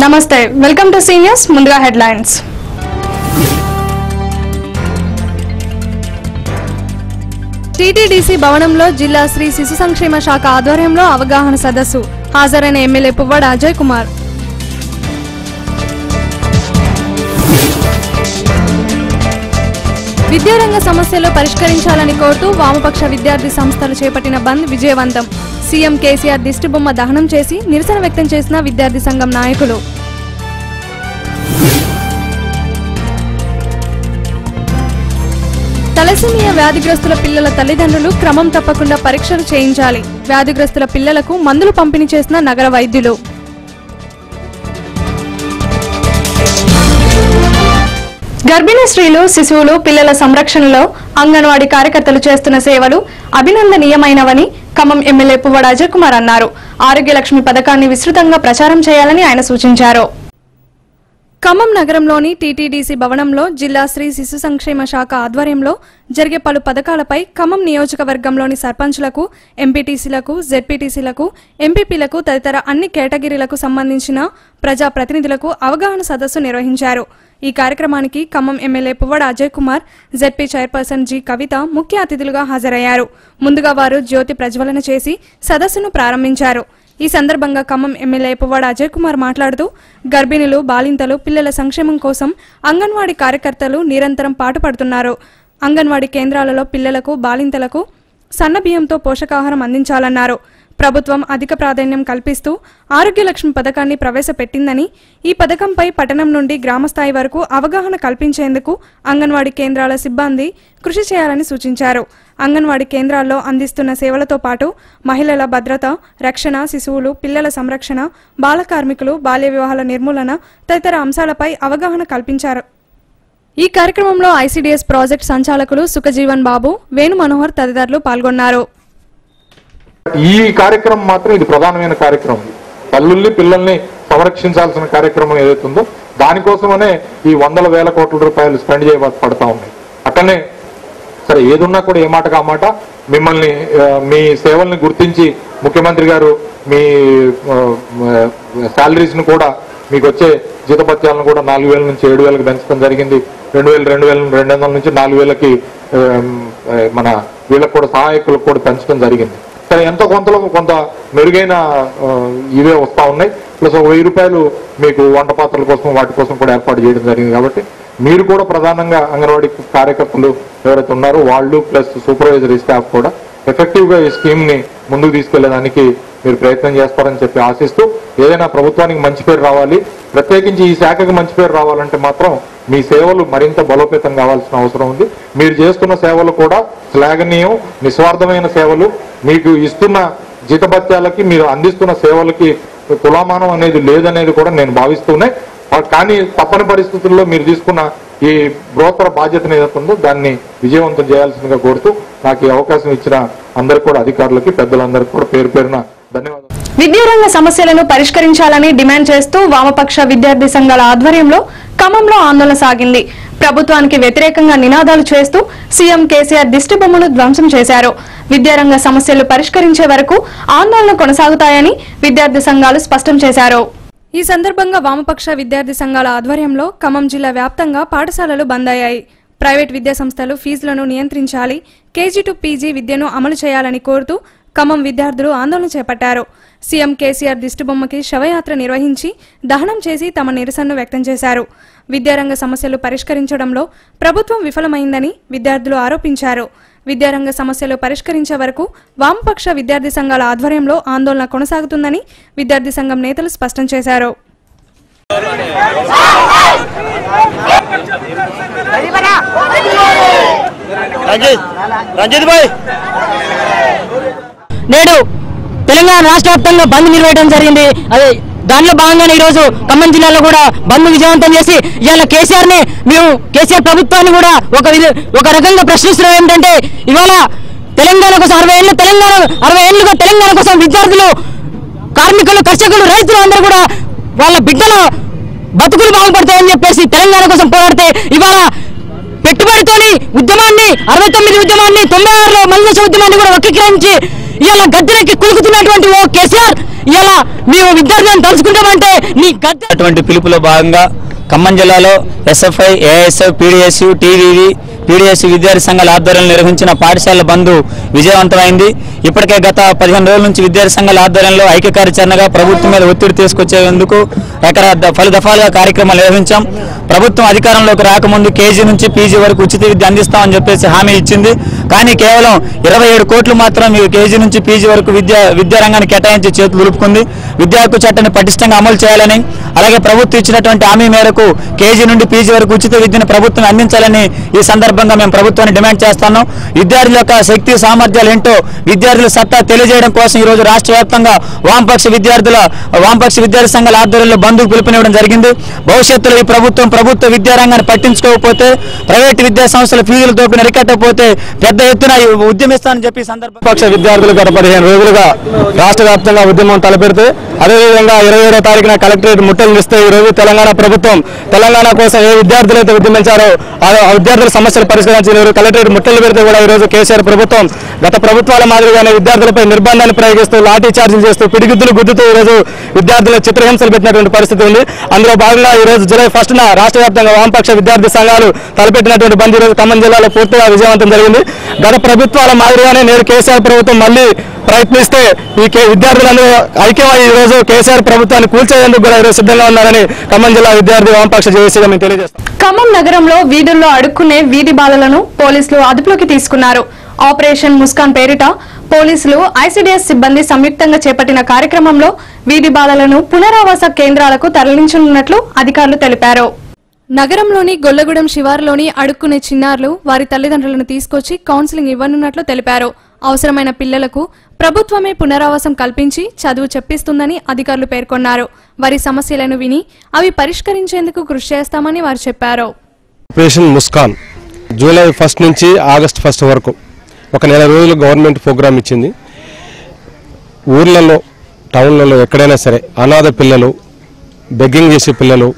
నమస్తే, welcome to seniors. ముందుగా headlines. TTDC భవనంలో జిల్లా శ్రీ శిశు సంక్షేమ శాఖ ఆధ్వర్యంలో అవగాహన సదస్సు. హాజరైన ఎమ్మెల్యే పువ్వాడ అజయ్ కుమార్. విద్యారంగ సమస్యలు పరిష్కరించాలని కోరుతూ వామపక్ష విద్యార్థి సంస్థలు చేపట్టిన బంద్ విజయవంతం. సీఎం కేసీఆర్ దిష్టిబొమ్మ దహనం చేసి నిరసన వ్యక్తం చేసిన విద్యార్థి సంఘం నాయకులు. తలసేమియా వ్యాధిగ్రస్తుల పిల్లల తల్లిదండ్రులు క్రమం తప్పకుండా పరీక్షలు చేయించాలి. వ్యాధిగ్రస్తుల పిల్లలకు మందులు పంపిణీ చేసిన నగర వైద్యులు. గర్భిణీ స్త్రీలు, శిశువులు, పిల్లల సంరక్షణలో అంగన్వాడీ కార్యకర్తలు చేస్తున్న సేవలు అభినందనీయమైనవని ఖమ్మం ఎమ్మెల్యే పువ్వాడ అజయ్ కుమార్ అన్నారు. ఆరోగ్యలక్ష్మి పథకాన్ని విస్తృతంగా ప్రచారం చేయాలని ఆయన సూచించారు. ఖమ్మం నగరంలోని టీటీడీసీ భవనంలో జిల్లా శ్రీ శిశు సంక్షేమ శాఖ ఆధ్వర్యంలో జరిగే పలు పథకాలపై ఖమ్మం నియోజకవర్గంలోని సర్పంచ్లకు, ఎంపీటీసీలకు, జెడ్పీటీసీలకు, ఎంపీపీలకు తదితర అన్ని కేటగిరీలకు సంబంధించిన ప్రజాప్రతినిధులకు అవగాహన సదస్సు నిర్వహించారు. ఈ కార్యక్రమానికి Khammam MLA Puvvada Ajay Kumar, ZP chairperson G Kavitha ముఖ్య అతిథులుగా హాజరయ్యారు. ముందుగా వారు జ్యోతి ప్రజ్వలన చేసి సదస్సును ప్రారంభించారు. ఈ సందర్భంగా ఖమ్మం ఎమ్మెల్యే పువ్వాడ అజయ్ కుమార్ మాట్లాడుతూ గర్భిణులు, బాలింతలు, పిల్లల సంక్షేమం కోసం అంగన్వాడీ కార్యకర్తలు నిరంతరం పాటుపడుతున్నారు. అంగన్వాడీ కేంద్రాలలో పిల్లలకు, బాలింతలకు సన్నబియ్యంతో పోషకాహారం అందించాలన్నారు. ప్రభుత్వం అధిక ప్రాధాన్యం కల్పిస్తూ ఆరోగ్యలక్ష్మి పథకాన్ని ప్రవేశపెట్టిందని, ఈ పథకంపై పట్టణం నుండి గ్రామస్థాయి వరకు అవగాహన కల్పించేందుకు అంగన్వాడీ కేంద్రాల సిబ్బంది కృషి చేయాలని సూచించారు. అంగన్వాడీ కేంద్రాల్లో అందిస్తున్న సేవలతో పాటు మహిళల భద్రత, రక్షణ, శిశువులు, పిల్లల సంరక్షణ, బాల కార్మికులు, బాల్య వివాహాల నిర్మూలన తదితర అంశాలపై అవగాహన కల్పించారు. ఈ కార్యక్రమంలో ఐసీడీఎస్ ప్రాజెక్ట్ సంచాలకులు సుఖజీవన్ బాబు, వేణు మనోహర్ తదితరులు పాల్గొన్నారు. ఈ కార్యక్రమం మాత్రం ఇది ప్రధానమైన కార్యక్రమం. తల్లుల్ని, పిల్లల్ని సంరక్షించాల్సిన కార్యక్రమం ఏదైతుందో దానికోసమనే ఈ వందల వేల కోట్ల రూపాయలు స్పెండ్ చేయబడతా ఉన్నాయి. అట్లనే సరే ఏదున్నా కూడా ఏ మాట కామాట మిమ్మల్ని, మీ సేవల్ని గుర్తించి ముఖ్యమంత్రి గారు మీ శాలరీస్ ను కూడా, మీకు వచ్చే జీతభత్యాలను కూడా 4,000 నుంచి 7,000కి పెంచడం జరిగింది. 2,200 నుంచి 4,000కి మన వీళ్ళకు కూడా సహాయకులకు కూడా పెంచడం జరిగింది. సరే ఎంతో కొంత మెరుగైన ఇవే వస్తూ ఉన్నాయి. ప్లస్ 1,000 రూపాయలు మీకు వంట పాత్రల కోసం, వాటి కోసం కూడా ఏర్పాటు చేయడం జరిగింది. కాబట్టి మీరు కూడా ప్రధానంగా అంగన్వాడీ కార్యకర్తలు ఎవరైతే ఉన్నారో వాళ్ళు ప్లస్ సూపర్వైజరీ స్టాఫ్ కూడా ఎఫెక్టివ్గా ఈ స్కీమ్ని ముందుకు తీసుకెళ్లేదానికి మీరు ప్రయత్నం చేస్తారని చెప్పి ఆశిస్తూ, ఏదైనా ప్రభుత్వానికి మంచి పేరు రావాలి, ప్రత్యేకించి ఈ శాఖకి మంచి పేరు రావాలంటే మాత్రం మీ సేవలు మరింత బలోపేతం కావాల్సిన అవసరం ఉంది. మీరు చేస్తున్న సేవలు కూడా శ్లాఘనీయం, నిస్వార్థమైన సేవలు. మీకు ఇస్తున్న జీతభత్యాలకి, మీరు అందిస్తున్న సేవలకి తులామానం అనేది లేదనేది కూడా నేను భావిస్తూనే, కానీ తప్పని పరిస్థితుల్లో మీరు తీసుకున్న ఈ బృహత్తర బాధ్యతను ఏదైతుందో దాన్ని విజయవంతం చేయాల్సిందిగా కోరుతూ నాకు ఈ అవకాశం ఇచ్చిన అందరికీ కూడా, అధికారులకి, పెద్దలందరికీ కూడా పేరు పేరున ధన్యవాదాలు. విద్యారంగ సమస్యలను పరిష్కరించాలని డిమాండ్ చేస్తూ వామపక్ష విద్యార్థి సంఘాల ఆధ్వర్యంలో ఖమ్మంలో ఆందోళన సాగింది. ప్రభుత్వానికి వ్యతిరేకంగా నినాదాలు చేస్తూ సీఎం కేసీఆర్ దిష్టిబొమ్మను ధ్వంసం చేశారు. విద్యారంగ సమస్యలు పరిష్కరించే వరకు ఆందోళన కొనసాగుతాయని విద్యార్థి సంఘాలు స్పష్టం చేశారు. ఈ సందర్భంగా వామపక్ష విద్యార్థి సంఘాల ఆధ్వర్యంలో ఖమ్మం జిల్లా వ్యాప్తంగా పాఠశాలలు బంద్ అయ్యాయి. ప్రైవేట్ విద్యా సంస్థలు ఫీజులను నియంత్రించాలి, కేజీ టు పీజీ విద్యను అమలు చేయాలని కోరుతూ ఖమ్మం విద్యార్థులు ఆందోళన చేపట్టారు. సీఎం కేసీఆర్ దిష్టిబొమ్మకి శవయాత్ర నిర్వహించి దహనం చేసి తమ నిరసనను వ్యక్తం చేశారు. విద్యారంగ సమస్యలు పరిష్కరించడంలో ప్రభుత్వం విఫలమైందని విద్యార్థులు ఆరోపించారు. విద్యారంగ సమస్యలు పరిష్కరించే వరకు వామపక్ష విద్యార్థి సంఘాల ఆధ్వర్యంలో ఆందోళన కొనసాగుతుందని విద్యార్థి సంఘం నేతలు స్పష్టం చేశారు. నేడు తెలంగాణ రాష్ట్ర వ్యాప్తంగా బంద్ నిర్వహించడం జరిగింది. అదే దానిలో భాగంగానే ఈరోజు ఖమ్మం జిల్లాలో కూడా బంద్ విజయవంతం చేసి ఇవాళ కేసీఆర్ని మేము కేసీఆర్ ప్రభుత్వాన్ని కూడా ఒక రకంగా ప్రశ్నిస్తున్నాం. ఏంటంటే ఇవాళ తెలంగాణ కోసం 60 ఏళ్ళుగా తెలంగాణ కోసం విద్యార్థులు, కార్మికులు, కర్షకులు, రైతులు అందరూ కూడా వాళ్ళ బిడ్డల బతుకులు బాగుపడతాయని చెప్పేసి తెలంగాణ కోసం పోరాడితే ఇవాళ పెట్టుబడితోని ఉద్యమాన్ని 69 ఉద్యమాన్ని 96లో మలిదశ ఉద్యమాన్ని కూడా వక్రీకరించి ఇవాళ గద్దెలకి కులుకుతున్నటువంటి ఓ కేసీఆర్ ఇవాళ మేము విద్యార్థులను తలుచుకుంటామంటే నీ గద్దె అటువంటి పిలుపులో భాగంగా ఖమ్మం జిల్లాలో ఎస్ఎఫ్ఐ, ఏఎస్ఎఫ్, పీడీఎస్యు, టీవీవీ, పీడీఎస్యు విద్యార్థి సంఘాల ఆధ్వర్యంలో నిర్వహించిన పాఠశాల బంద్ విజయవంతమైంది. ఇప్పటికే గత 15 రోజుల నుంచి విద్యార్థి సంఘాల ఆధ్వర్యంలో ఐక్య కార్యాచరణగా ప్రభుత్వం మీద ఒత్తిడి తీసుకొచ్చేందుకు పలు దఫాలుగా కార్యక్రమాలు నిర్వహించాం. ప్రభుత్వం అధికారంలోకి రాకముందు కేజీ నుంచి పీజీ వరకు ఉచిత విద్య అందిస్తామని చెప్పేసి హామీ ఇచ్చింది. కానీ కేవలం 27 కోట్లు మాత్రం కేజీ నుంచి పీజీ వరకు విద్యారంగాన్ని కేటాయించి చేతులు దులుపుకుంది. విద్యా హక్కు చట్టాన్ని పటిష్టంగా అమలు చేయాలని, అలాగే ప్రభుత్వం ఇచ్చినటువంటి హామీ మేరకు కేజీ నుండి పీజీ వరకు ఉచిత విద్యను ప్రభుత్వం అందించాలని ఈ సందర్భంగా మేము ప్రభుత్వాన్ని డిమాండ్ చేస్తున్నాం. విద్యార్థుల యొక్క శక్తి సామర్థ్యాలు ఏంటో విద్యార్థుల సత్తా తెలియజేయడం కోసం ఈ రోజు రాష్ట్ర వ్యాప్తంగా వామపక్ష విద్యార్థి సంఘాల ఆధ్వర్యంలో బంద్కు పిలుపునివ్వడం జరిగింది. భవిష్యత్తులో ఈ ప్రభుత్వ విద్యారంగాన్ని పట్టించుకోకపోతే, ప్రైవేటు విద్యా సంస్థల ఫీజుల దోపిడీని అరికట్టకపోతే పెద్ద ఎత్తున ఉద్యమిస్తానని చెప్పి పక్ష విద్యార్థులు గత 15 రోజులుగా రాష్ట్ర వ్యాప్తంగా ఉద్యమం తలపెడితే, అదేవిధంగా 27వ తారీఖున కలెక్టరేట్ ముట్టడిస్తే ఈ రోజు తెలంగాణ ప్రభుత్వం తెలంగాణ కోసం ఏ విద్యార్థులైతే ఉద్యమించారో ఆ విద్యార్థుల సమస్యలు పరిష్కరించి కలెక్టరేట్ ముట్టలు పెడితే కూడా ఈ రోజు కేసీఆర్ ప్రభుత్వం గత ప్రభుత్వాల మాదిరిగానే విద్యార్థులపై నిర్బంధాన్ని ప్రయోగిస్తూ, లాఠీ చార్జీలు చేస్తూ, పిడిగుద్దులు గుద్దుతూ ఈ రోజు విద్యార్థుల చిత్రహింసలు పెట్టినటువంటి పరిస్థితి ఉంది. అందులో భాగంగా ఈ రోజు జూలై 1న రాష్ట్ర వ్యాప్తంగా వామపక్ష విద్యార్థి సంఘాలు తలపెట్టినటువంటి బంద్ ఈ రోజు ఖమ్మం జిల్లాలో పూర్తిగా విజయవంతం జరిగింది. గత ప్రభుత్వాల మాదిరిగానే నేడు కేసీఆర్ ప్రభుత్వం మళ్ళీ ప్రయత్నిస్తే ఈ విద్యార్థులందరూ ఐక్యమై ఈ రోజు కేసీఆర్ ప్రభుత్వాన్ని కూల్చేందుకు కూడా ఈరోజు సిద్ధంగా ఉన్నారని ఖమ్మం జిల్లా విద్యార్థి వామపక్ష జేఏసీగా మేము తెలియజేస్తాం. ఖమ్మం నగరంలో వీధుల్లో అడుక్కునే వీధి బాలలను పోలీసులు అదుపులోకి తీసుకున్నారు. ఆపరేషన్ ముస్కాన్ పేరిట పోలీసులు, ఐసీడీఎస్ సిబ్బంది సంయుక్తంగా చేపట్టిన కార్యక్రమంలో వీధి బాలలను పునరావాస కేంద్రాలకు తరలించనున్నట్లు అధికారులు తెలిపారు. నగరంలోని గొల్లగూడెం శివారులోని అడుక్కునే చిన్నారులు వారి తల్లిదండ్రులను తీసుకొచ్చి కౌన్సిలింగ్ ఇవ్వనున్నట్లు తెలిపారు. అవసరమైన పిల్లలకు ప్రభుత్వమే పునరావాసం కల్పించి చదువు చెప్పిస్తుందని అధికారులు పేర్కొన్నారు. వారి సమస్యలను విని అవి పరిష్కరించేందుకు కృషి చేస్తామని వారు చెప్పారు. ఆపరేషన్ ముస్కాన్ జూలై 1 నుంచి ఆగస్టు 1 వరకు ఒక నెల రోజులు గవర్నమెంట్ ప్రోగ్రామ్ ఇచ్చింది. ఊర్లలో, టౌన్లలో ఎక్కడైనా సరే అనాథ పిల్లలు, బెగ్గింగ్ చేసే పిల్లలు,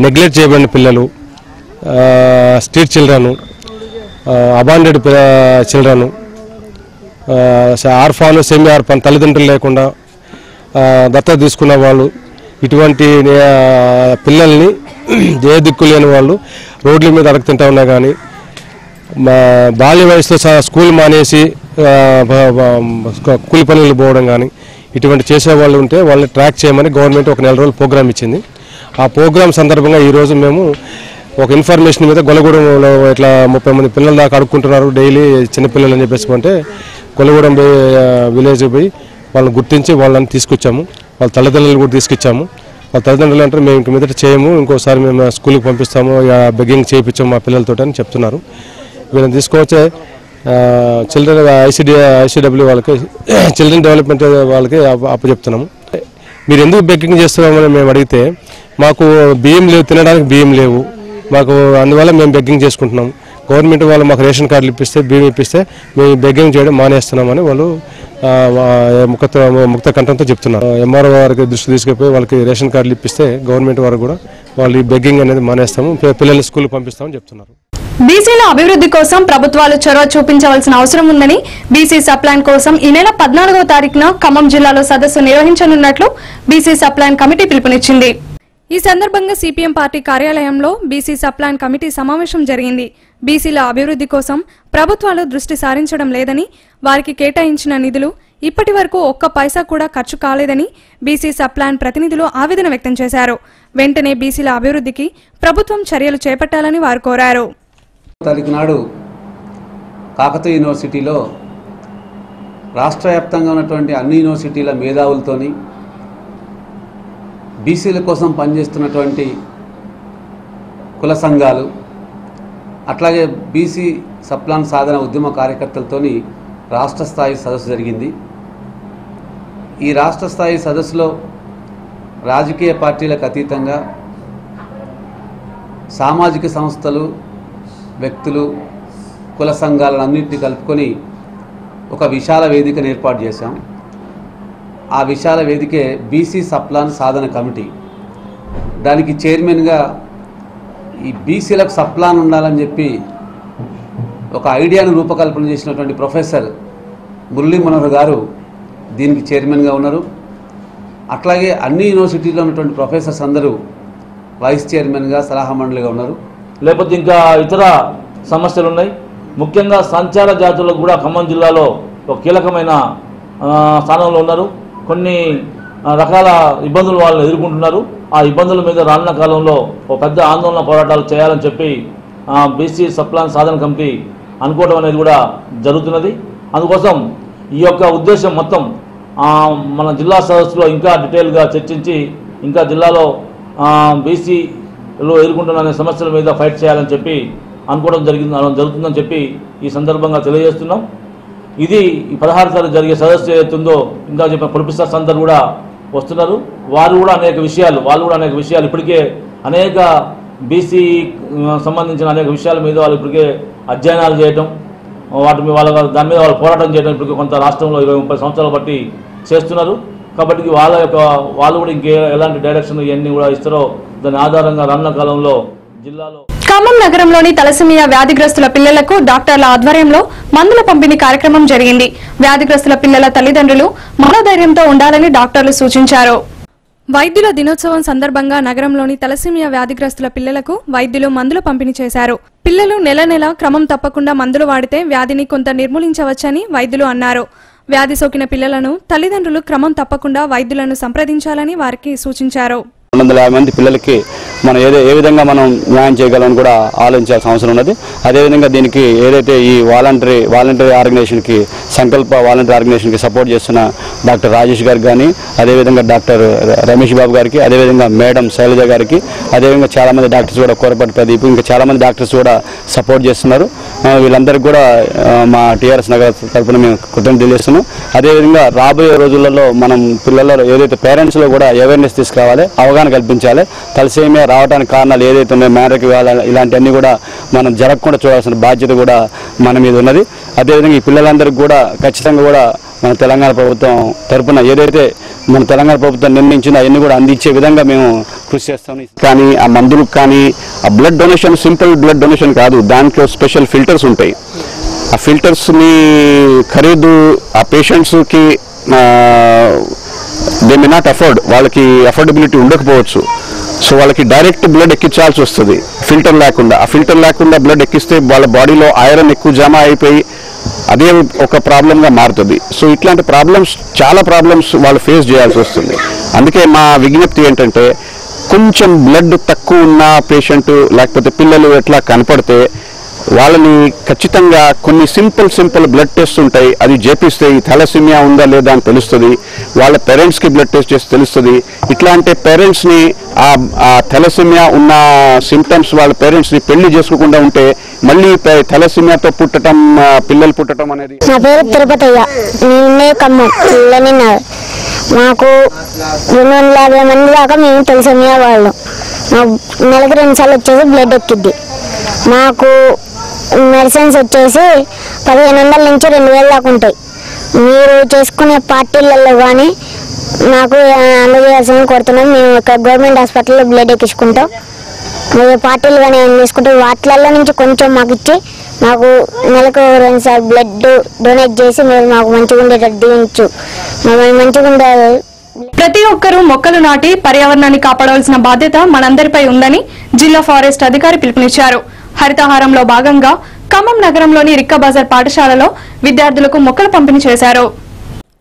నెగ్లెక్ట్ చేయబడిన పిల్లలు, street children, abandoned children, orphan, semi orphan, తల్లిదండ్రులు లేకుండా దత్తత తీసుకున్న వాళ్ళు, ఇటువంటి పిల్లల్ని ఏ దిక్కు లేని వాళ్ళు రోడ్ల మీద అడగతింటా ఉన్నా కానీ, బాల్య వయసులో స్కూల్ మానేసి కూలి పనులు పోవడం కానీ ఇటువంటి చేసేవాళ్ళు ఉంటే వాళ్ళని ట్రాక్ చేయమని గవర్నమెంట్ ఒక నెల రోజులు ప్రోగ్రామ్ ఇచ్చింది. ఆ ప్రోగ్రామ్ సందర్భంగా ఈరోజు మేము ఒక ఇన్ఫర్మేషన్ మీద గొల్లగూడెంలో ఇట్లా 30 మంది పిల్లల దాకా అడుక్కుంటున్నారు డైలీ చిన్నపిల్లలు అని చెప్పేసి అంటే గొల్లగూడెం విలేజ్ పోయి వాళ్ళని గుర్తించి వాళ్ళని తీసుకొచ్చాము. వాళ్ళ తల్లిదండ్రులు కూడా తీసుకొచ్చాము. వాళ్ళ తల్లిదండ్రులు అంటే మేము ఇంక మీదట చేయము, ఇంకోసారి మేము స్కూల్కి పంపిస్తాము, బెగ్గింగ్ చేయించాము మా పిల్లలతో అని చెప్తున్నారు. వీళ్ళని తీసుకొచ్చే చిల్డ్రన్ ఐసీడబ్ల్యూ వాళ్ళకి, చిల్డ్రన్ డెవలప్మెంట్ వాళ్ళకి అప్పచెప్తున్నాము. మీరు ఎందుకు బెగ్గింగ్ చేస్తున్నామని మేము అడిగితే మాకు బియ్యం లేవు, తినడానికి బియ్యం లేవు మాకు, అందువల్ల మేము బెగ్గింగ్ చేసుకుంటున్నాం. గవర్నమెంట్ వాళ్ళు మాకు రేషన్ కార్డులు ఇప్పిస్తే, బియ్యం ఇప్పిస్తే మేము బెగ్గింగ్ చేయడం మానేస్తున్నామని వాళ్ళు ముక్త కంఠంతో చెప్తున్నారు. ఎంఆర్ఓ వారికి దృష్టి తీసుకుపోయి వాళ్ళకి రేషన్ కార్డులు ఇప్పిస్తే గవర్నమెంట్ వారు కూడా వాళ్ళు ఈ బెగ్గింగ్ అనేది మానేస్తాము, పిల్లల్ని స్కూల్ పంపిస్తామని చెప్తున్నారు. బీసీల అభివృద్ధి కోసం ప్రభుత్వాలు చొరవ చూపించవలసిన అవసరం ఉందని బీసీ సప్లాన్ కోసం ఈ నెల 14వ తారీఖున ఖమ్మం జిల్లాలో సదస్సు నిర్వహించనున్నట్లు బీసీ సప్లాన్ కమిటీ పిలుపునిచ్చింది. ఈ సందర్భంగా సిపిఎం పార్టీ కార్యాలయంలో బీసీ సప్లాన్ కమిటీ సమావేశం జరిగింది. బీసీల అభివృద్ధి కోసం ప్రభుత్వాలు దృష్టి సారించడం లేదని, వారికి కేటాయించిన నిధులు ఇప్పటి వరకు ఒక్క పైసా కూడా ఖర్చు కాలేదని బీసీ సప్లాన్ ప్రతినిధులు ఆవేదన వ్యక్తం చేశారు. వెంటనే బీసీల అభివృద్ధికి ప్రభుత్వం చర్యలు చేపట్టాలని వారు కోరారు. తారీఖు నాడు కాకతీయ యూనివర్సిటీలో రాష్ట్ర వ్యాప్తంగా ఉన్నటువంటి అన్ని యూనివర్సిటీల మేధావులతోని బీసీల కోసం పనిచేస్తున్నటువంటి కుల సంఘాలు, అట్లాగే బీసీ సప్లాన్ సాధన ఉద్యమ కార్యకర్తలతోని రాష్ట్ర స్థాయి సదస్సు జరిగింది. ఈ రాష్ట్ర స్థాయి సదస్సులో రాజకీయ పార్టీలకు అతీతంగా సామాజిక సంస్థలు, వ్యక్తులు, కుల సంఘాలను అన్నింటినీ కలుపుకొని ఒక విశాల వేదికను ఏర్పాటు చేశాం. ఆ విశాల వేదికే బీసీ సప్లాన్ సాధన కమిటీ. దానికి చైర్మన్గా ఈ బీసీలకు సప్లాన్ ఉండాలని చెప్పి ఒక ఐడియాను రూపకల్పన చేసినటువంటి ప్రొఫెసర్ మురళీ మనోహర్ గారు దీనికి చైర్మన్గా ఉన్నారు. అట్లాగే అన్ని యూనివర్సిటీలో ఉన్నటువంటి ప్రొఫెసర్స్ అందరూ వైస్ చైర్మన్గా, సలహా మండలిగా ఉన్నారు. లేకపోతే ఇంకా ఇతర సమస్యలు ఉన్నాయి. ముఖ్యంగా సంచార జాతులకు కూడా ఖమ్మం జిల్లాలో ఒక కీలకమైన స్థానంలో ఉన్నారు. కొన్ని రకాల ఇబ్బందులు వాళ్ళు ఎదుర్కొంటున్నారు. ఆ ఇబ్బందుల మీద రానున్న కాలంలో ఒక పెద్ద ఆందోళన పోరాటాలు చేయాలని చెప్పి బీసీ సప్లాన్ సాధన కమిటీ అనుకోవడం అనేది కూడా జరుగుతున్నది. అందుకోసం ఈ యొక్క ఉద్దేశం మొత్తం మన జిల్లా సదస్సులో ఇంకా డీటెయిల్గా చర్చించి ఇంకా జిల్లాలో బీసీలో ఎదుర్కొంటున్న సమస్యల మీద ఫైట్ చేయాలని చెప్పి అనుకోవడం జరుగుతుందని చెప్పి ఈ సందర్భంగా తెలియజేస్తున్నాం. ఇది 16 తారీఖు జరిగే సదస్సు ఏదైతుందో ఇంకా చెప్పిన ప్రొఫెసర్స్ అందరూ కూడా వస్తున్నారు. వాళ్ళు కూడా అనేక విషయాలు ఇప్పటికే అనేక బీసీ సంబంధించిన అనేక విషయాల మీద వాళ్ళు ఇప్పటికే అధ్యయనాలు చేయటం, దాని మీద వాళ్ళు పోరాటం చేయడం ఇప్పటికే కొంత రాష్ట్రంలో 20-30 సంవత్సరాలు బట్టి చేస్తున్నారు. కాబట్టి వాళ్ళు కూడా ఎలాంటి డైరెక్షన్ ఇవన్నీ కూడా ఇస్తారో దాని ఆధారంగా రానున్న కాలంలో జిల్లాలో. ఖమ్మం నగరంలోని తలసేమియా వ్యాధిగ్రస్తుల పిల్లలకు డాక్టర్ల ఆధ్వర్యంలో మందుల పంపిణీ కార్యక్రమం జరిగింది. వ్యాధిగ్రస్తుల పిల్లల తల్లిదండ్రులు మనోధైర్యంతో ఉండాలని డాక్టర్లు సూచించారు. వైద్యుల దినోత్సవం సందర్భంగా నగరంలోని తలసేమియా వ్యాధిగ్రస్తుల పిల్లలకు వైద్యులు మందులు పంపిణీ చేశారు. పిల్లలు నెల క్రమం తప్పకుండా మందులు వాడితే వ్యాధిని కొంత నిర్మూలించవచ్చని వైద్యులు అన్నారు. వ్యాధి సోకిన పిల్లలను తల్లిదండ్రులు క్రమం తప్పకుండా వైద్యులను సంప్రదించాలని వారికి సూచించారు. 250 మంది పిల్లలకి మనం ఏ విధంగా మనం న్యాయం చేయగలని కూడా ఆలోచించాల్సిన అవసరం ఉన్నది. అదేవిధంగా దీనికి ఏదైతే ఈ వాలంటరీ ఆర్గనైజేషన్కి సంకల్ప వాలంటరీ ఆర్గనైజేషన్కి సపోర్ట్ చేస్తున్న డాక్టర్ రాజేష్ గారికి కానీ, అదేవిధంగా డాక్టర్ రమేష్ బాబు గారికి, అదేవిధంగా మేడం శైలజ గారికి, అదేవిధంగా చాలామంది డాక్టర్స్ కూడా కోరపాటి ప్రదీప్, ఇంకా చాలామంది డాక్టర్స్ కూడా సపోర్ట్ చేస్తున్నారు. వీళ్ళందరికీ కూడా మా టీఆర్ఎస్ నగర తరఫున మేము కృతజ్ఞతలు తెలియజేస్తున్నాం. అదేవిధంగా రాబోయే రోజులలో మనం పిల్లలలో ఏదైతే పేరెంట్స్లో కూడా అవేర్నెస్ తీసుకురావాలి, అవగాహన కల్పించాలి. తలసేమియా రావడానికి కారణాలు ఏదైతే ఉన్నాయో మేరకు ఇలాంటివన్నీ కూడా మనం జరగకుండా చూడాల్సిన బాధ్యత కూడా మన మీద ఉన్నది. అదేవిధంగా ఈ పిల్లలందరికీ కూడా ఖచ్చితంగా కూడా మన తెలంగాణ ప్రభుత్వం తరఫున ఏదైతే మన తెలంగాణ ప్రభుత్వం నిర్ణయించిందో అవన్నీ కూడా అందించే విధంగా మేము కృషి చేస్తాం. కానీ ఆ మందులకు కానీ ఆ blood donation simple blood donation కాదు, దాంట్లో స్పెషల్ ఫిల్టర్స్ ఉంటాయి. ఆ ఫిల్టర్స్ని ఖరీదు ఆ పేషెంట్స్కి దే మే నాట్ అఫోర్డ్, వాళ్ళకి అఫోర్డబిలిటీ ఉండకపోవచ్చు. సో వాళ్ళకి డైరెక్ట్ బ్లడ్ ఎక్కించాల్సి వస్తుంది ఫిల్టర్ లేకుండా. ఆ ఫిల్టర్ లేకుండా బ్లడ్ ఎక్కిస్తే వాళ్ళ బాడీలో ఐరన్ ఎక్కువ జమ అయిపోయి అదే ఒక ప్రాబ్లంగా మారుతుంది. సో ఇట్లాంటి చాలా ప్రాబ్లమ్స్ వాళ్ళు ఫేస్ చేయాల్సి వస్తుంది. అందుకే మా విజ్ఞప్తి ఏంటంటే కొంచెం బ్లడ్ తక్కువ ఉన్న పేషెంట్ లేకపోతే పిల్లలు ఎట్లా కనపడితే వాళ్ళని ఖచ్చితంగా కొన్ని సింపుల్ బ్లడ్ టెస్ట్ ఉంటాయి, అది చేపిస్తే ఈ థాలసీమియా ఉందా లేదా అని తెలుస్తుంది. వాళ్ళ పేరెంట్స్కి బ్లడ్ టెస్ట్ చేసి తెలుస్తుంది. ఇట్లాంటి పేరెంట్స్ని ఆ థాలసీమియా ఉన్న సిమ్టమ్స్ వాళ్ళ పేరెంట్స్ని పెళ్లి చేసుకోకుండా ఉంటే మళ్ళీ థాలసీమియాతో పిల్లలు పుట్టడం అనేది. నా పేరు తిరుపతయ్య, నేను ఖమ్మం. మాకు 250 మంది దాకా మేము థాలసీమియా వాళ్ళం. నెలకు 2 సార్లు వచ్చేసి బ్లడ్ ఎక్కిద్ది. మాకు మెడిసిన్స్ వచ్చేసి 1500 నుంచి 2000 దాకా ఉంటాయి. మీరు చేసుకునే పార్టీలలో కానీ నాకు అందజేయాల్సిందని కోరుతున్నాం. మేము ఇక్కడ గవర్నమెంట్ హాస్పిటల్లో బ్లడ్ ఎక్కించుకుంటాం. మీరు పార్టీలు కానీ ఏం చేసుకుంటాం వాటిలలో నుంచి కొంచెం మాకు ఇచ్చి మాకు నెలకు 2 సార్లు బ్లడ్ డొనేట్ చేసి మీరు మాకు మంచిగా ఉండేటట్టు దీవించు. మంచిగా ఉండాలి. ప్రతి ఒక్కరూ మొక్కలు నాటి పర్యావరణాన్ని కాపాడవలసిన బాధ్యత మనందరిపై ఉందని జిల్లా ఫారెస్ట్ అధికారి పిలుపునిచ్చారు. హరితహారంలో భాగంగా ఖమ్మం నగరంలోని రిక్క బజార్ పాఠశాలలో విద్యార్థులకు మొక్కలు పంపిణీ చేశారు.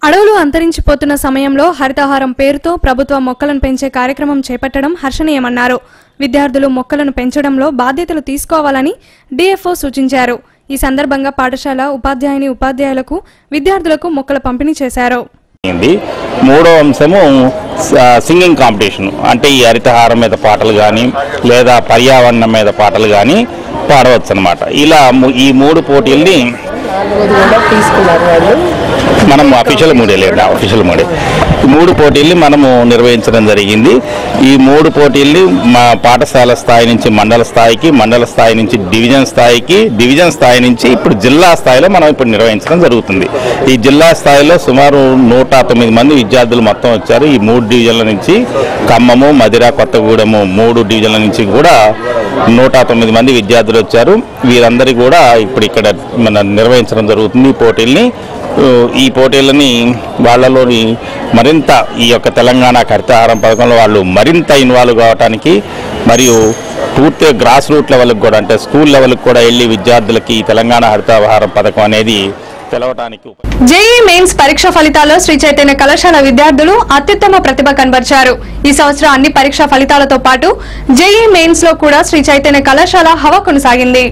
అడవులు అంతరించిపోతున్న సమయంలో హరితహారం పేరుతో ప్రభుత్వం మొక్కలను పెంచే కార్యక్రమం చేపట్టడం హర్షణీయమన్నారు. విద్యార్థులు మొక్కలను పెంచడంలో బాధ్యతలు తీసుకోవాలని డిఎఫ్ఓ సూచించారు. ఈ సందర్భంగా పాఠశాల ఉపాధ్యాయులకు విద్యార్థులకు మొక్కల పంపిణీ చేశారు. మూడో అంశము సింగింగ్ కాంపిటీషన్, అంటే ఈ హరితహారం మీద పాటలు కానీ లేదా పర్యావరణం మీద పాటలు కానీ పాడవచ్చు అనమాట. ఇలా ఈ 3 పోటీల్ని మనం అఫీషియల్ మూడే 3 పోటీల్ని మనము నిర్వహించడం జరిగింది. ఈ 3 పోటీల్ని మా పాఠశాల స్థాయి నుంచి మండల స్థాయికి, మండల స్థాయి నుంచి డివిజన్ స్థాయికి, డివిజన్ స్థాయి నుంచి ఇప్పుడు జిల్లా స్థాయిలో మనం ఇప్పుడు నిర్వహించడం జరుగుతుంది. ఈ జిల్లా స్థాయిలో సుమారు 109 మంది విద్యార్థులు మొత్తం వచ్చారు. ఈ 3 డివిజన్ల నుంచి ఖమ్మము, మధిర, కొత్తగూడెము 3 డివిజన్ల నుంచి కూడా 109 మంది విద్యార్థులు వచ్చారు. వీరందరూ కూడా ఇప్పుడు ఇక్కడ మన నిర్వహించడం జరుగుతుంది ఈ పోటీల్ని. ఈ పోటీలని వాళ్ళలోని మరింత ఈ యొక్క తెలంగాణ హరితహారం పథకంలో వాళ్ళు మరింత ఇన్వాల్వ్ కావడానికి మరియు పూర్తిగా గ్రాస్ రూట్ లెవెల్కి కూడా అంటే స్కూల్ లెవెల్కి కూడా వెళ్ళి విద్యార్థులకి ఈ తెలంగాణ హరితహారం పథకం అనేది తెలవడానికి. జేఈ మెయిన్స్ పరీక్ష ఫలితాల్లో శ్రీ చైతన్య కళాశాల విద్యార్థులు అత్యుత్తమ ప్రతిభ కనబర్చారు. ఈ సంవత్సరం అన్ని పరీక్షా ఫలితాలతో పాటు జేఈ మెయిన్స్ లో కూడా శ్రీ చైతన్య కళాశాల హవా కొనసాగింది.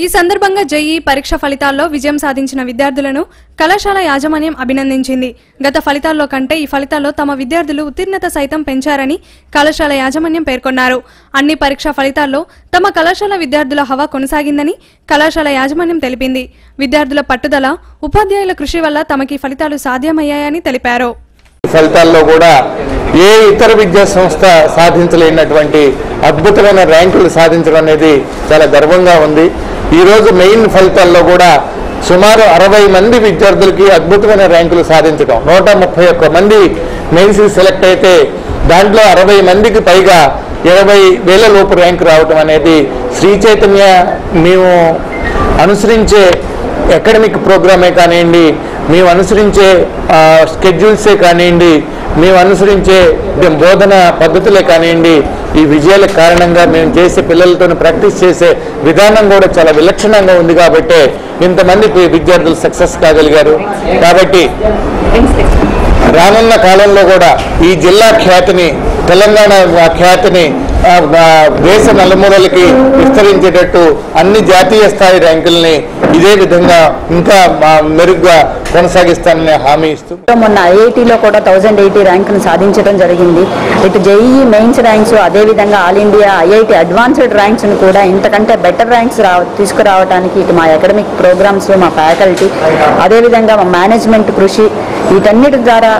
ఈ సందర్భంగా జేఈ పరీక్ష ఫలితాల్లో విజయం సాధించిన విద్యార్థులను కళాశాల యాజమాన్యం అభినందించింది. గత ఫలితాల్లో కంటే ఈ ఫలితాల్లో తమ విద్యార్థులు ఉత్తీర్ణత సైతం పెంచారని కళాశాల యాజమాన్యం పేర్కొన్నారు. అన్ని పరీక్షా ఫలితాల్లో తమ కళాశాల విద్యార్థుల హవా కొనసాగిందని కళాశాల యాజమాన్యం తెలిపింది. విద్యార్థుల పట్టుదల, ఉపాధ్యాయుల కృషి వల్ల తమకి ఫలితాలు సాధ్యమయ్యాయని తెలిపారు. ఫలితాల్లో కూడా ఏ ఇతర విద్యా సంస్థ సాధించలేనటువంటి అద్భుతమైన ర్యాంకులు సాధించడం అనేది చాలా గర్వంగా ఉంది. ఈరోజు మెయిన్ ఫలితాల్లో కూడా సుమారు 60 మంది విద్యార్థులకి అద్భుతమైన ర్యాంకులు సాధించడం, 131 మంది మెయిన్స్ సెలెక్ట్ అయితే దాంట్లో 60 మందికి పైగా 20,000 లోపు ర్యాంకు రావటం అనేది శ్రీ చైతన్య మేము అనుసరించే అకాడమిక్ ప్రోగ్రామే కానివ్వండి, మేము అనుసరించే స్కెడ్యూల్సే కానివ్వండి, మేము అనుసరించే బోధన పద్ధతులే కానివ్వండి, ఈ విజయాల కారణంగా మేము చేసే పిల్లలతో ప్రాక్టీస్ చేసే విధానం కూడా చాలా విలక్షణంగా ఉంది. కాబట్టి ఇంతమంది విద్యార్థులు సక్సెస్ కాగలిగారు. కాబట్టి రానున్న కాలంలో కూడా ఈ జిల్లా ఖ్యాతిని, తెలంగాణ ఖ్యాతిని దేశ నలుమూలలకి విస్తరించేటట్టు అన్ని జాతీయ స్థాయి ర్యాంకుల్ని ఇదే విధంగా ఇంకా మెరుగ్గా కొనసాగిస్తానని హామీ ఇస్తూ మొన్న ఐఐటీలో కూడా 1080 ర్యాంకును సాధించడం జరిగింది. ఇటు జేఈఈ మెయిన్స్ ర్యాంక్స్, అదేవిధంగా ఆల్ ఇండియా ఐఐటీ అడ్వాన్స్డ్ ర్యాంక్స్ను కూడా ఇంతకంటే బెటర్ ర్యాంక్స్ తీసుకురావడానికి ఇటు మా అకాడమిక్ ప్రోగ్రామ్స్, మా ఫ్యాకల్టీ, అదేవిధంగా మా మేనేజ్మెంట్ కృషి, వీటన్నిటి ద్వారా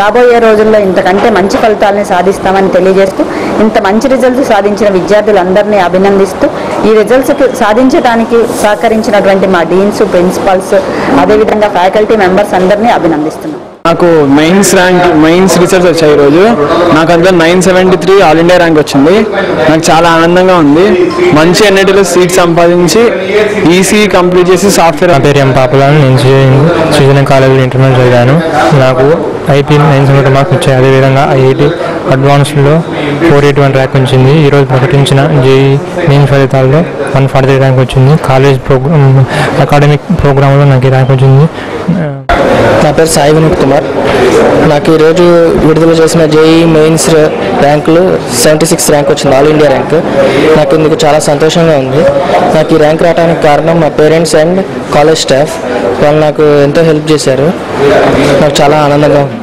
రాబోయే రోజుల్లో ఇంతకంటే మంచి ఫలితాలని సాధిస్తామని తెలియజేస్తూ ఇంత మంచి రిజల్ట్స్ సాధించిన విద్యార్థులందరినీ అభినందిస్తూ ఈ రిజల్ట్స్ సాధించడానికి సహకరించినటువంటి మా డీన్స్, ప్రిన్సిపల్స్, అదేవిధంగా ఫ్యాకల్టీ మెంబర్స్ అందరినీ అభినందిస్తున్నాం. నాకు మెయిన్స్ రిజల్ట్స్ వచ్చాయి. ఈరోజు నాకు అందులో 973 ఆల్ ఇండియా ర్యాంక్ వచ్చింది. నాకు చాలా ఆనందంగా ఉంది. మంచి ఎన్ఐటీలో సీట్ సంపాదించి ఈసీ కంప్లీట్ చేసి సాఫ్ట్వేర్. నా పేరు ఎం పాపలాల్. నేను శ్రీజన కాలేజీలో ఇంటర్మీడియట్ చదివాను. నాకు ఐపీ 970 మార్క్స్ వచ్చాయి. అదేవిధంగా ఐఐటీ అడ్వాన్స్డ్లో 481 ర్యాంక్ వచ్చింది. ఈరోజు ప్రకటించిన జేఈ మెయిన్ ఫలితాల్లో 143 ర్యాంక్ వచ్చింది. కాలేజ్ అకాడమిక్ ప్రోగ్రాంలో నాకు ర్యాంక్ వచ్చింది. నా పేరు సాయి వినోద్ కుమార్. నాకు ఈరోజు విడుదల చేసిన జేఈ మెయిన్స్ ర్యాంకులు 76 ర్యాంక్ వచ్చింది, ఆల్ ఇండియా ర్యాంక్. నాకు ఇందుకు చాలా సంతోషంగా ఉంది. నాకు ఈ ర్యాంక్ రావడానికి కారణం మా పేరెంట్స్ అండ్ కాలేజ్ స్టాఫ్. వాళ్ళు నాకు ఎంతో హెల్ప్ చేశారు. నాకు చాలా ఆనందంగా ఉంది.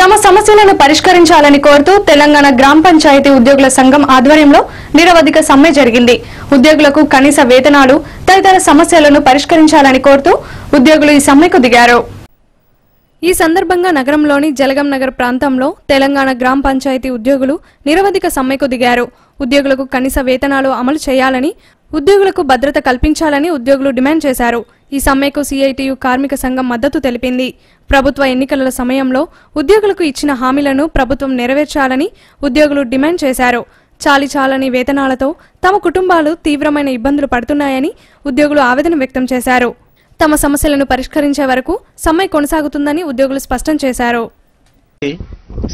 తమ సమస్యలను పరిష్కరించాలని కోరుతూ తెలంగాణ గ్రామ పంచాయతీ ఉద్యోగుల సంఘం ఆధ్వర్యంలో నిరవధిక సమ్మె జరిగింది. ఉద్యోగులకు కనీస వేతనాలు తదితర సమస్యలను పరిష్కరించాలని కోరుతూ ఉద్యోగులు ఈ సమ్మెకు దిగారు. ఈ సందర్భంగా నగరంలోని జలగం నగర్ ప్రాంతంలో తెలంగాణ గ్రామ పంచాయతీ ఉద్యోగులు నిరవధిక సమ్మెకు దిగారు. ఉద్యోగులకు కనీస వేతనాలు అమలు చేయాలని, ఉద్యోగులకు భద్రత కల్పించాలని ఉద్యోగులు డిమాండ్ చేశారు. ఈ సమ్మెకు సిఐటియు కార్మిక సంఘం మద్దతు తెలిపింది. ప్రభుత్వ ఎన్నికల సమయంలో ఉద్యోగులకు ఇచ్చిన హామీలను ప్రభుత్వం నెరవేర్చాలని ఉద్యోగులు డిమాండ్ చేశారు. చాలని వేతనాలతో తమ కుటుంబాలు తీవ్రమైన ఇబ్బందులు పడుతున్నాయని ఉద్యోగులు ఆవేదన వ్యక్తం చేశారు. తమ సమస్యలను పరిష్కరించే వరకు సమ్మె కొనసాగుతుందని ఉద్యోగులు స్పష్టం చేశారు.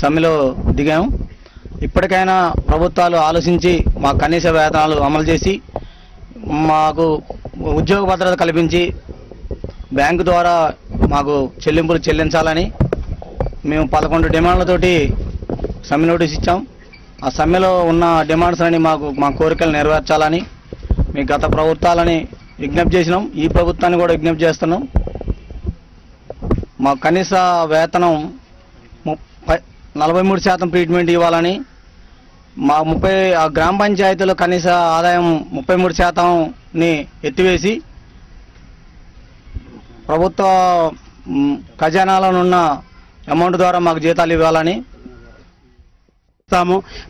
సమ్మెలో దిగాము. ఇప్పటికైనా ప్రభుత్వాలు ఆలోచించి మా కనీస వేతనాలు అమలు చేసి మాకు ఉద్యోగ భద్రత కల్పించి బ్యాంకు ద్వారా మాకు చెల్లింపులు చెల్లించాలని మేము 11 డిమాండ్లతోటి సమ్మె నోటీస్ ఇచ్చాం. ఆ సమ్మెలో ఉన్న డిమాండ్స్ అని మా కోరికలు నెరవేర్చాలని మీ గత ప్రభుత్వాలని విజ్ఞప్తి చేసినాం. ఈ ప్రభుత్వాన్ని కూడా విజ్ఞప్తి చేస్తున్నాం. మా కనీస వేతనం 43% ట్రీట్మెంట్ ఇవ్వాలని, మా గ్రామ పంచాయతీలో కనీస ఆదాయం 33%ని ఎత్తివేసి ప్రభుత్వ ఖజానాలో ఉన్న అమౌంట్ ద్వారా మాకు జీతాలు ఇవ్వాలని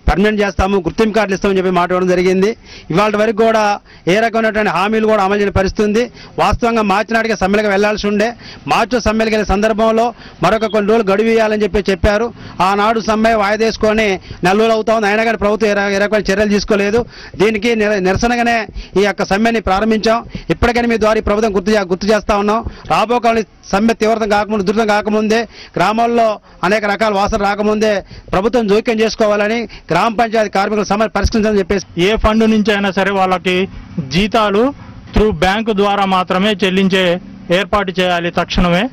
పర్మనెంట్ చేస్తాము, గుర్తింపు కార్డులు ఇస్తామని చెప్పి మాట్లాడడం జరిగింది. ఇవాళ వరకు కూడా ఏ రకమైనటువంటి హామీలు కూడా అమలు చేయని పరిస్థితి ఉంది. వాస్తవంగా మార్చి నాటికి సమ్మెలకు వెళ్లాల్సి ఉండే, మార్చి సమ్మెలకు వెళ్ళే సందర్భంలో మరొక కొన్ని రోజులు గడువు ఇవ్వాలని చెప్పారు. ఆనాడు సమ్మె వాయిదేసుకొని నెల రోజులు అవుతా ఉంది. అయినా కానీ ప్రభుత్వం ఏ రకమైన చర్యలు తీసుకోలేదు. దీనికి నిరసనగానే ఈ యొక్క సమ్మెని ప్రారంభించాం. ఇప్పటికైనా మీ ద్వారా ఈ ప్రభుత్వం గుర్తు చేస్తా ఉన్నాం. రాబోకాలం సమ్మె తీవ్రతం కాకముందు, ఉధృతం కాకముందే, గ్రామాల్లో అనేక రకాల వాసన రాకముందే ప్రభుత్వం జోక్యం చేసుకోవాలని, గ్రామ పంచాయతీ కార్మికుల సమస్య పరిష్కరించాలని చెప్పేసి ఏ ఫండ్ నుంచి అయినా సరే వాళ్ళకి జీతాలు త్రూ బ్యాంకు ద్వారా మాత్రమే చెల్లించే ఏర్పాటు చేయాలి తక్షణమే.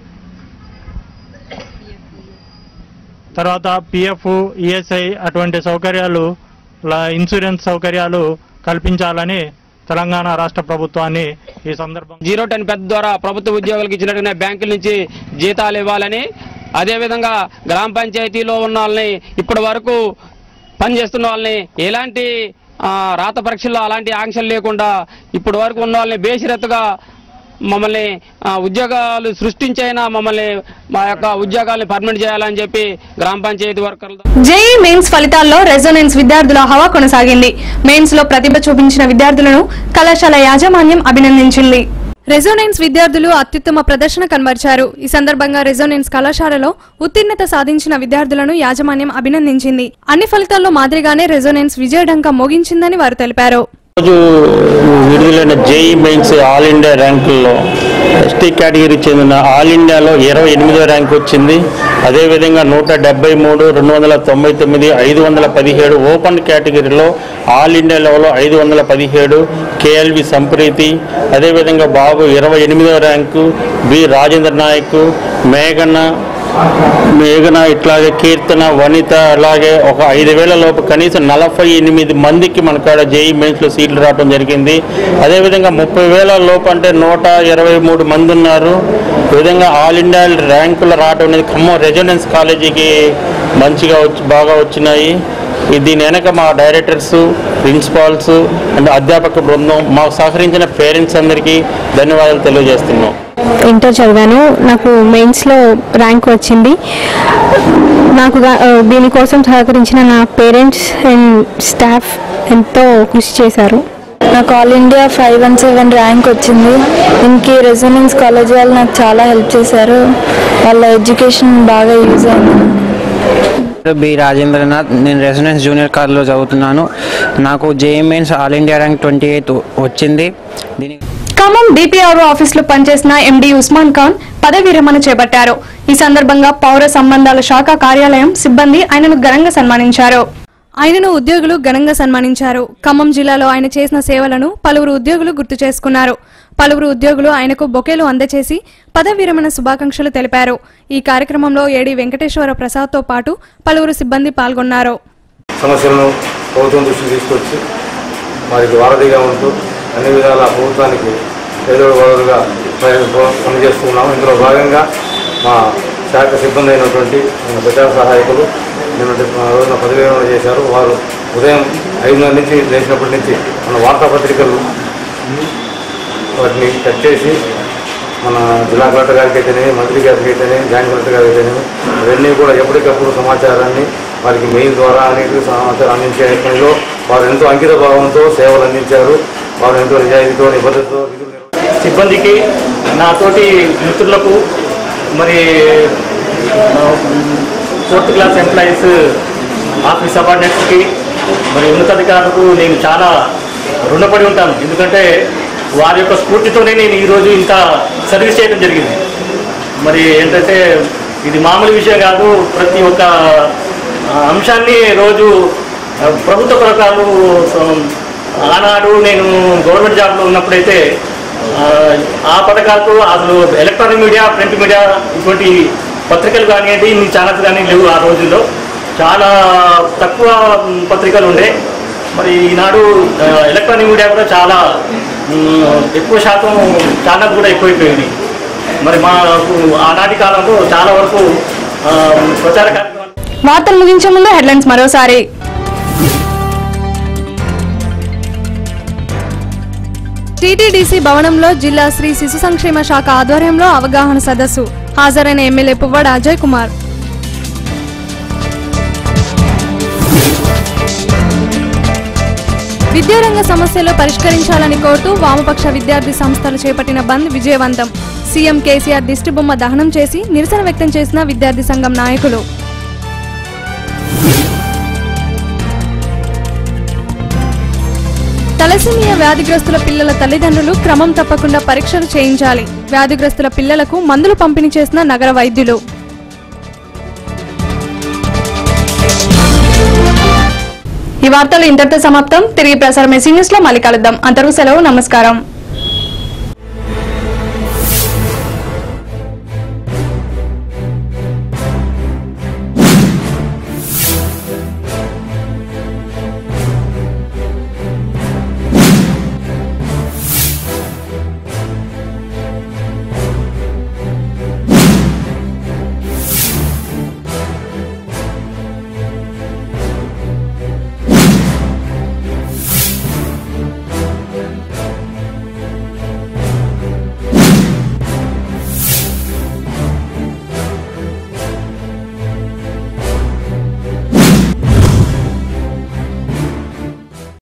తర్వాత పిఎఫ్, ఈఎస్ఐ అటువంటి సౌకర్యాలు, ఇన్సూరెన్స్ సౌకర్యాలు కల్పించాలని తెలంగాణ రాష్ట్ర ప్రభుత్వాన్ని ఈ సందర్భం 010 పెద్ద ద్వారా ప్రభుత్వ ఉద్యోగులకు ఇచ్చినట్టుగా బ్యాంకుల నుంచి జీతాలు ఇవ్వాలని, అదేవిధంగా గ్రామ పంచాయతీలో ఉన్న వాళ్ళని ఇప్పటి వరకు పనిచేస్తున్న వాళ్ళని ఎలాంటి రాత పరీక్షల్లో అలాంటి ఆంక్షలు లేకుండా ఇప్పటి వరకు ఉన్న వాళ్ళని బేషరతుగా మమ్మల్ని ఉద్యోగాలు సృష్టించైనా మమ్మల్ని మా యొక్క ఉద్యోగాలను పర్మనెంట్ చేయాలని చెప్పి గ్రామ పంచాయతీ వర్కర్లు. జేఈ మెయిన్స్ ఫలితాల్లో రెజోనెన్స్ విద్యార్థుల హవా కొనసాగింది. మెయిన్స్ లో ప్రతిభ చూపించిన విద్యార్థులను కళాశాల యాజమాన్యం అభినందించింది. రెజోనెన్స్ విద్యార్థులు అత్యుత్తమ ప్రదర్శన కనబరిచారు. ఈ సందర్భంగా రెజోనెన్స్ కళాశాలలో ఉత్తీర్ణత సాధించిన విద్యార్థులను యాజమాన్యం అభినందించింది. అన్ని ఫలితాల్లో మాదిరిగానే రెజోనెన్స్ విజయఢంకా మోగించిందని వారు తెలిపారు. రోజు విడుదలైన జేఈ మెయిన్స్ ఆల్ ఇండియా ర్యాంకుల్లో ఎస్టీ కేటగిరీకి చెందిన ఆల్ ఇండియాలో 28వ ర్యాంక్ వచ్చింది. అదేవిధంగా 173, 299, 517 ఓపెన్ కేటగిరీలో ఆల్ ఇండియా లెవెల్లో 517 కేఎల్వి సంప్రీతి, అదేవిధంగా బాబు 28వ ర్యాంకు, బి రాజేంద్ర నాయక్, మేఘన ఇట్లాగే కీర్తన, వనిత, అలాగే ఒక 5,000 లోపు కనీసం 48 మందికి మన కాడ జేఈ మెయిన్స్లో సీట్లు రావడం జరిగింది. అదేవిధంగా 30,000 లోపు అంటే 123 మంది ఉన్నారు. ఈ విధంగా ఆల్ ఇండియా ర్యాంకులు రావడం అనేది ఖమ్మం రెజోనెన్స్ కాలేజీకి మంచిగా బాగా వచ్చినాయి. దీని వెనక మా డైరెక్టర్స్, ప్రిన్సిపాల్స్ అండ్ అధ్యాపక బృందం, మాకు సహకరించిన పేరెంట్స్ అందరికీ ధన్యవాదాలు తెలియజేస్తున్నాం. ఇంటర్ చదివాను, నాకు మెయిన్స్లో ర్యాంక్ వచ్చింది. నాకు దీనికోసం సహకరించిన నా పేరెంట్స్ అండ్ స్టాఫ్ ఎంతో కృషి చేశారు. నాకు ఆల్ ఇండియా 517 ర్యాంక్ వచ్చింది. దీనికి రెజోనెన్స్ కాలేజ్ వాళ్ళు నాకు చాలా హెల్ప్ చేశారు. వాళ్ళ ఎడ్యుకేషన్ బాగా యూజ్ అయింది. బి రాజేంద్రనాథ్, నేను రెసిడెన్స్ జూనియర్ కాలేజ్లో చదువుతున్నాను. నాకు JEE mains all India rank 28 వచ్చింది. ఖమ్మం డిపిఆర్ఓ ఆఫీసులో పనిచేసిన ఎండి ఉస్మాన్ ఖాన్ పదవి విరమణ చేపట్టారు. ఈ సందర్భంగా పౌర సంబంధాల శాఖ కార్యాలయం సిబ్బంది ఆయనను ఘనంగా సన్మానించారు. ఉద్యోగులు ఘనంగా సన్మానించారు. ఖమ్మం జిల్లాలో ఆయన చేసిన సేవలను పలువురు ఉద్యోగులు గుర్తు చేసుకున్నారు. పలువురు ఉద్యోగులు ఆయనకు బొకేలు అందజేసి పదవి విరమణ శుభాకాంక్షలు తెలిపారు. ఈ కార్యక్రమంలో ఏడి వెంకటేశ్వర ప్రసాద్తో పాటు పలువురు సిబ్బంది పాల్గొన్నారు. సమస్యలను ప్రభుత్వం దృష్టికి తీసుకొచ్చి వారికి వారధిగా ఉంటూ అన్ని విధాల ప్రభుత్వానికి పేదోడుగా పనిచేస్తున్నాము. ఇందులో భాగంగా మా శాఖ సిబ్బంది అయినటువంటి ప్రచార సహాయకులు రోజున పదవి విరమణ చేశారు. వారు ఉదయం 5:30 నుంచి లేచినప్పటి నుంచి మన వార్తాపత్రికలు వాటిని కట్ చేసి మన జిల్లా కలెక్టర్ గారికి అయితేనేమి, మంత్రి గారికి అయితేనేమి, జాయింట్ కలెక్టర్ గారికి అయితేనేమి ఇవన్నీ కూడా ఎప్పటికప్పుడు సమాచారాన్ని వారికి మెయిల్ ద్వారా అనేక సమాచారం అందించే పనిలో వారు ఎంతో అంకిత భావంతో సేవలు అందించారు. వారు ఎంతో నిజాయితీతో, నిబద్ధతతో సిబ్బందికి, నాతోటి మిత్రులకు, మరి 4th క్లాస్ ఎంప్లాయీస్, ఆఫీస్ సబార్డినేట్స్కి, మరి ఉన్నతాధికారులకు నేను చాలా రుణపడి ఉంటాను. ఎందుకంటే వారి యొక్క స్ఫూర్తితోనే నేను ఈరోజు ఇంత సర్వీస్ చేయడం జరిగింది. మరి ఏంటంటే ఇది మామూలు విషయం కాదు. ప్రతి ఒక్క అంశాన్ని రోజు ప్రభుత్వ పథకాలు, ఆనాడు నేను గవర్నమెంట్ జాబ్లో ఉన్నప్పుడైతే ఆ పథకాలతో అసలు ఎలక్ట్రానిక్ మీడియా, ప్రింట్ మీడియా ఇటువంటి పత్రికలు కానివ్వండి, ఇన్ని ఛానల్స్ కానీ లేవు. ఆ రోజుల్లో చాలా తక్కువ పత్రికలు ఉండే. మరి ఈనాడు ఎలక్ట్రానిక్ మీడియా కూడా చాలా ఎక్కువ శాతం ఛానల్ కూడా ఎక్కువైపోయింది. మరి మాకు ఆనాటి కాలంలో చాలా వరకు ప్రచార కార్యక్రమాలు. వార్తలు ముగించే ముందు హెడ్లైన్స్ మరోసారి. టీటీడీసీ భవనంలో జిల్లా శ్రీ శిశు సంక్షేమ శాఖ ఆధ్వర్యంలో అవగాహన సదస్సు. హాజరైన ఎమ్మెల్యే పువ్వాడ అజయ్ కుమార్. విద్యారంగ సమస్యలు పరిష్కరించాలని కోరుతూ వామపక్ష విద్యార్థి సంస్థలు చేపట్టిన బంద్ విజయవంతం. సీఎం కేసీఆర్ దిష్టిబొమ్మ దహనం చేసి నిరసన వ్యక్తం చేసిన విద్యార్థి సంఘం నాయకులు. తలసేమియా వ్యాధిగ్రస్తుల పిల్లల తల్లిదండ్రులు క్రమం తప్పకుండా పరీక్షలు చేయించాలి. వ్యాధిగ్రస్తుల పిల్లలకు మందులు పంపిణీ చేసిన నగర వైద్యులు. ఈ వార్తలు ఇంతటితో సమాప్తం. తిరిగి ప్రసారం న్యూస్ లో మళ్ళీ కలుద్దాం. అంతవరకు సెలవు. నమస్కారం.